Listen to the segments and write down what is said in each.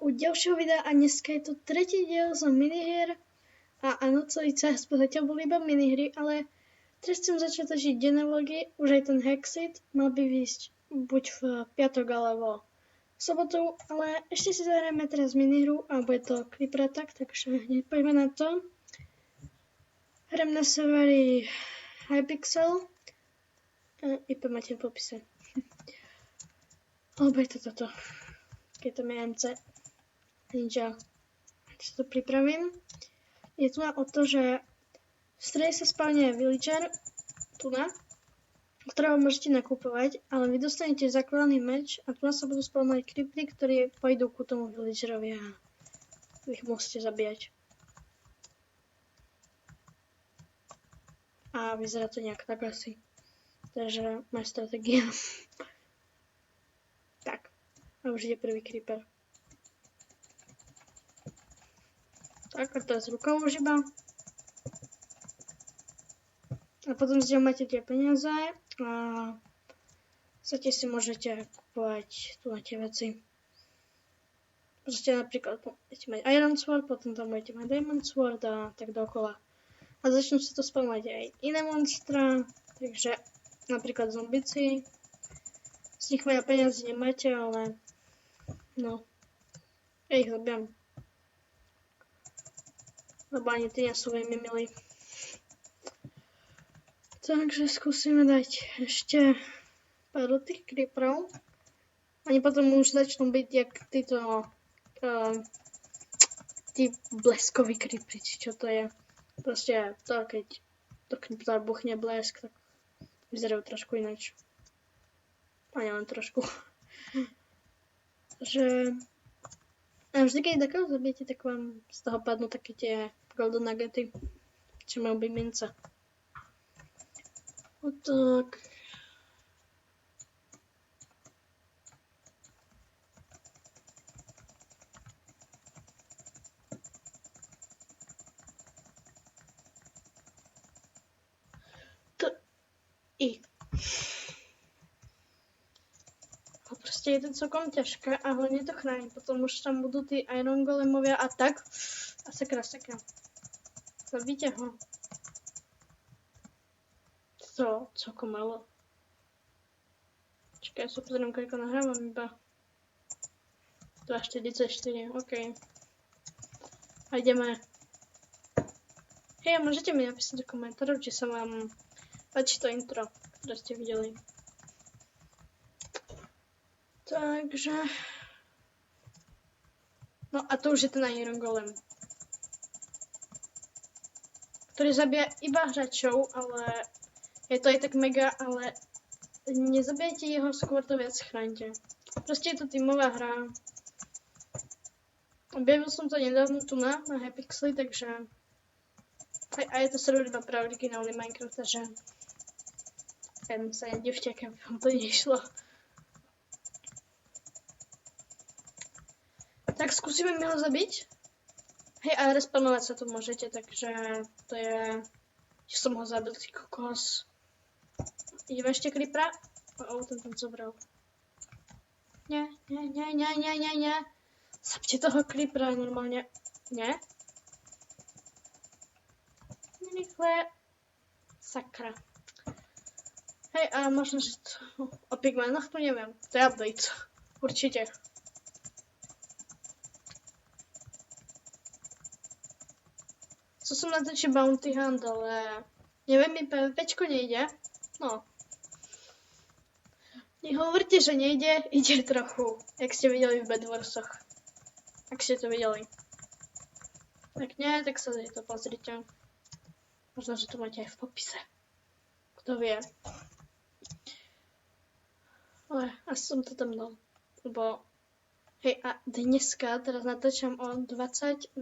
u ďalšieho videa a dneska je to tretí diel z minihier. A áno, celý CS zatiaľ boli iba minihry, ale teraz chcem začať točiť denné vlogy. Už aj ten Hexit mal by výjsť buď v piatok alebo v sobotu, ale ešte si zahráme teraz minihru a bude to Creeper Attack, takže hneď poďme na to. Hrám na serveri Hypixel. IP máte v popise. Alebo je to toto. Keď tam je MC Ninja. Si to pripravím. Je tu o to, že v strede sa spálne villager, ktorého môžete nakupovať, ale vy dostanete základný meč a tu sa budú spálňovať creepery, ktorí pôjdu ku tomu villagerovi a vy ich musíte zabíjať. A vyzerá to nejak tak asi. Takže moja stratégia. Tak. A už ide prvý creeper. Tak, a teraz rukou už iba. A potom si máte tie peniaze a chcete si môžete kupovať tu na tie veci. Proste napríklad budete mať Iron Sword, potom tam budete mať Diamond Sword a tak dokola. A začnú si to spomínať aj iné monstra, takže napríklad zombici. Z nich veľa peniazy nemáte, ale no, ja ich zabijam. Lebo ani tí nie sú veľmi milí. Takže skúsime dať ešte pár tých creeperov. Oni potom už začnú byť jak títo tí bleskoví creepery, čo to je. Proste to, keď do creepera buchne blesk, tak vyzerajú trošku ináč. A len trošku. Že a vždy, keď takého zabijete, tak vám z toho padnú také tie golden nuggety, čo majú byť mince. O tak. Proste je to celkom ťažké a hlavne to chráni. Potom už tam budú tí Iron Golemovia a tak. A sakra. Zabíte ho. To celkom malo. Čakaj, ja sa pozriem, koľko nahrávam iba. 2:44, OK. A ideme. Hej, môžete mi napísať do komentárov, či sa vám páči to intro, ktoré ste videli. Takže... No a to už je ten Iron Golem. Ktorý zabíja iba hráčov, ale... Je to aj tak mega, ale... Nezabijajte jeho, skôr to viac chránite. Proste je to tímová hra. Objavil som to nedávno tu na Hypixeli, takže... A je to server iba pre originálny Minecraft, takže... Jen sa nedivte, keby vám to nešlo. Tak skúsime mi ho zabiť. Hej, a respawnovať sa tu môžete, takže to je... Že som ho zabil, ty kokos. Ideme ešte creepera. Ten tam zobral. Nie. Zabite toho creepera normálne. Nie? Rýchle. Sakra. Hej, a možno, že to... O pigmenoch to neviem. To je update. Určite. Som natočil Bounty Hunt, ale neviem, mi PvPčko nejde. No. Nehovorte, že nejde, ide trochu, jak ste videli v Bedwarsoch. Ak ste to videli. Tak nie, tak sa to pozrite. Možno, že to máte aj v popise. Kto vie. Ale asi som to tam dal. Lebo, hej, a dneska teraz natáčam o 20:02.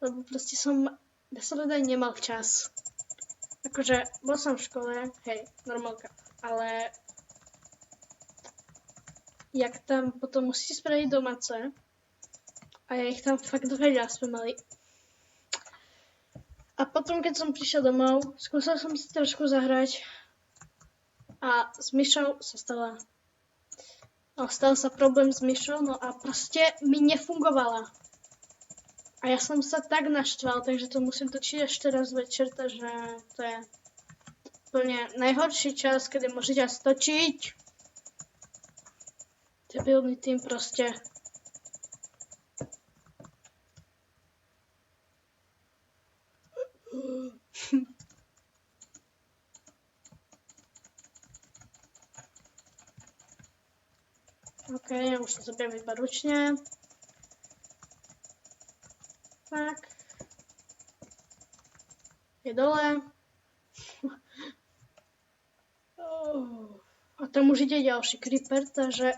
Lebo proste som nemal čas. Akože, bol som v škole, hej, normálka, ale jak tam potom musíte spraviť domáce a ja ich tam fakt veľa sme mali. A potom, keď som prišiel domov, skúsil som si trošku zahrať a s myšou sa stala No, stal sa problém s myšou, no a proste mi nefungovala. A ja som sa tak naštval, takže to musím točiť až teraz večer, takže to je úplne najhorší čas, kedy môžete stočiť. Debilný tým proste. OK, ja už to zabijam iba ručne. Tak. Je dole. A tam už ide ďalší creeper, takže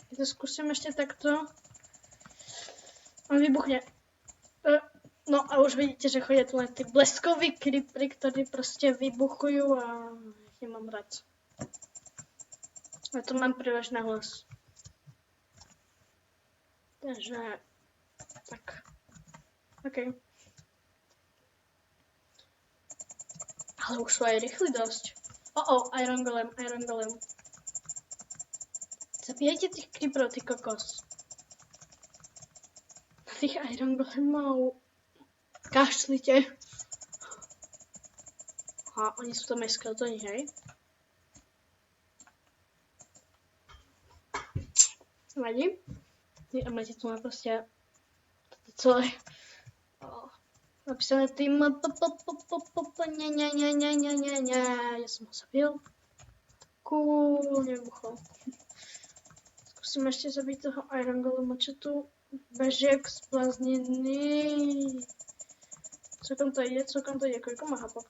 ja to skúsim ešte takto. On vybuchne. No a už vidíte, že chodia tu len tí bleskoví creepery, ktorí proste vybuchujú a ich nemám rád. A to mám príliš na hlas. Takže tak. OK. Ale už sú aj rýchli dosť. Iron Golem. Zabijajte tých creeperov, ty kokos. Na tých Iron Golemov. Kašlite. A oni sú tam aj skeletoni, hej? Vadí? A máte tu proste toto celé napísané tým ja som ho zabil. Cool, nevybuchol. Skúsim ešte zabiť toho Iron Golema, čo tu bežiek splaznený. Celkom to ide, koľko má hapok?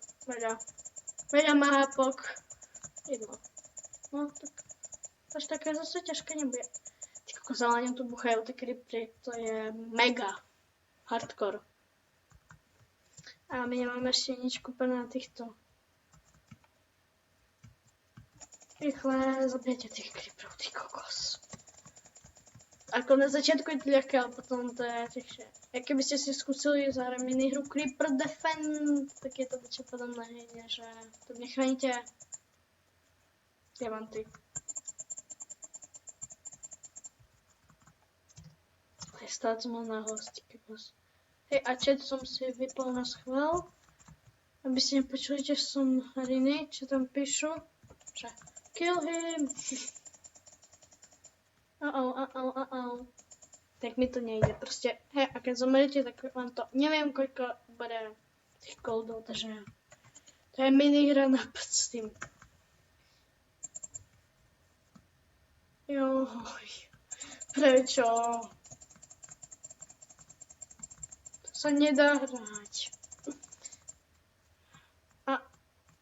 Veľa má hapok. Jedno. No, tak až také zase ťažké nebude. Ty kokos, ale tu buchajú tie creepery, to je mega hardcore. A my nemáme ešte nič kúpené na týchto. Rýchle, zabijete tých creeperov, ty kokos. Ako na začiatku je to ľahké, ale potom to je ťažšie. A keby ste si skúsili zahrať minihru Creeper Defend, tak je to niečo podobné, že tu nechránite diamanty. Ale stále som mal náhlas, ty kokos. Hej, a chat som si vypol na schvál, aby ste nepočuli, že som hriny, čo tam píšu, že kill him. Tak mi to nejde, proste, hej, a keď zomeriete, tak vám to, neviem koľko bude tých goldov, takže to je minihra na prd s tým. Joj, prečo? To sa nedá hrať. A,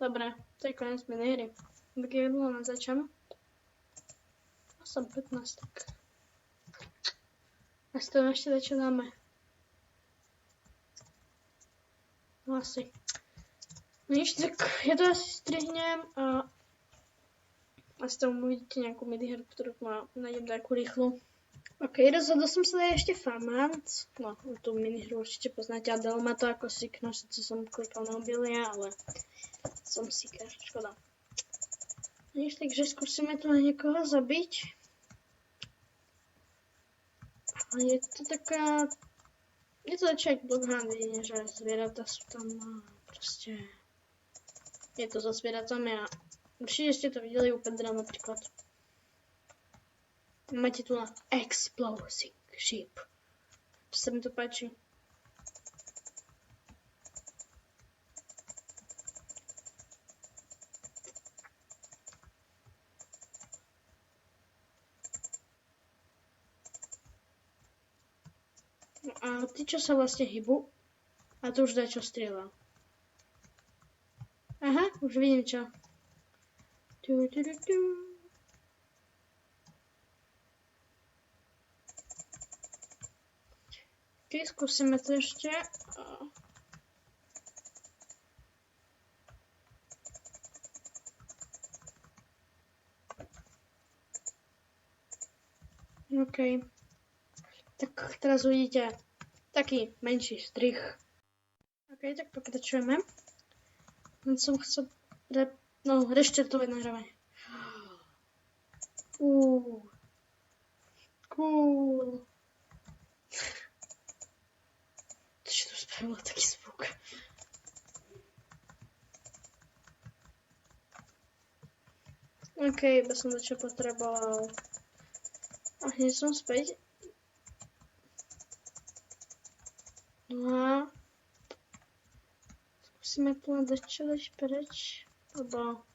dobre, to je koniec minihry. Tak je dlho na začam. 8:15, tak. A z toho ešte dačo dáme. No asi. No nič, tak ja to asi strihnem a z toho uvidíte nejakú minihru, ktorú nájdem takú rýchlu. OK, rozhodol som sa dať ešte Famant. No, tú minihru určite poznáte. A dalo ma to ako Seeker, sice som klikal na obilia, ale som Seeker, škoda. Nič, takže skúsime tu na niekoho zabiť. A je to taká... Je to začať blokhran, vidíme, že zvieratá sú tam proste... Je to so zvieratami a určite ste to videli u Pedra napríklad. Máte tu na Exploding Sheep. Čo sa mi to páči. A tí, čo sa vlastne hýbu, a to už dá čo strieľa. Aha, už vidím čo. OK, skúsime to ešte. OK. Tak teraz uvidíte taký menší strih. OK, tak pokračujeme. Len som chcel No, reštartovať nahrávanie. Cool. Čo to spravilo taký zvuk? OK, iba som to čo potreboval. A hneď som späť. No a skúsime tu dať čo dať preč, lebo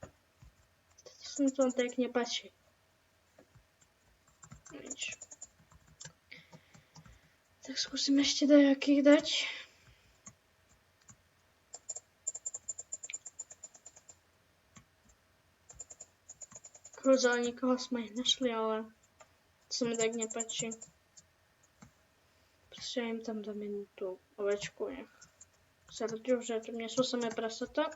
toto sa mi to tak nepáči. Nič. Tak skúsim ešte dajakých dať. Koza, nikoho sme ich našli, ale to sa mi tak nepáči. Proste ja im tam dám jednu tú ovečku, nech sa ľudia, že to nie sú samé prasata.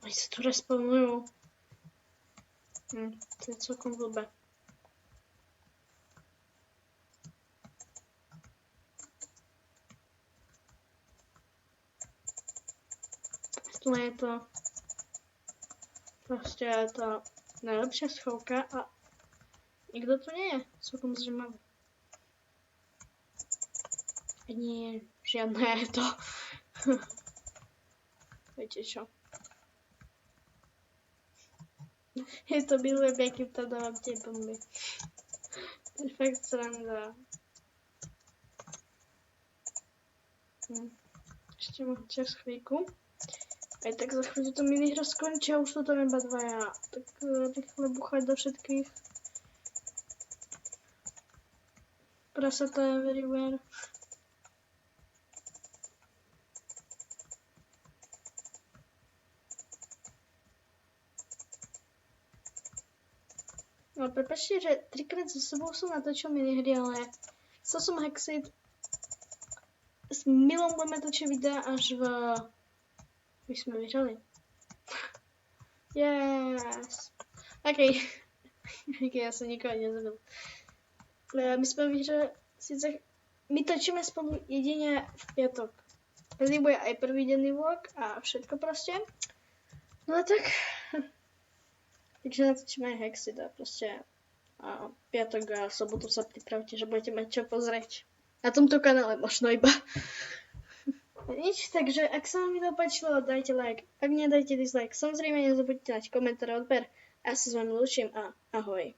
Oni sa tu respawnujú. To je celkom blbé. Tu je to proste je to najlepšia schovka a nikto tu nie je. Celkom zaujímavé. Nie, žiadne je to. Viete čo? Je to milujem, akým tam dávam tie bomby. To je fakt sranda. Ešte mám čas chvíľku. Aj tak za chvíľu to minihra skončí a už sú tam iba dvaja. Tak rýchle buchať do všetkých. Prasata everywhere. No prepáčte, že 3-krát za sebou som natočil minihry, ale chcel som Hexit. S Milom budeme točiť videa až v... My sme vyhrali. Yes. OK. OK, ja som nikoho nezabil. My sme vyhrali, síce my točíme spolu jedine v piatok. Vtedy bude aj prvý denný vlog a všetko proste. No a tak. Takže natočíme aj Hexit a proste a piatok a sobotu sa pripravte, že budete mať čo pozrieť. Na tomto kanále možno iba. Nič, takže ak sa vám video páčilo, dajte like, ak nie, dajte dislike. Samozrejme nezabudnite dať komentár a odber. Ja sa s vami lúčim a ahoj.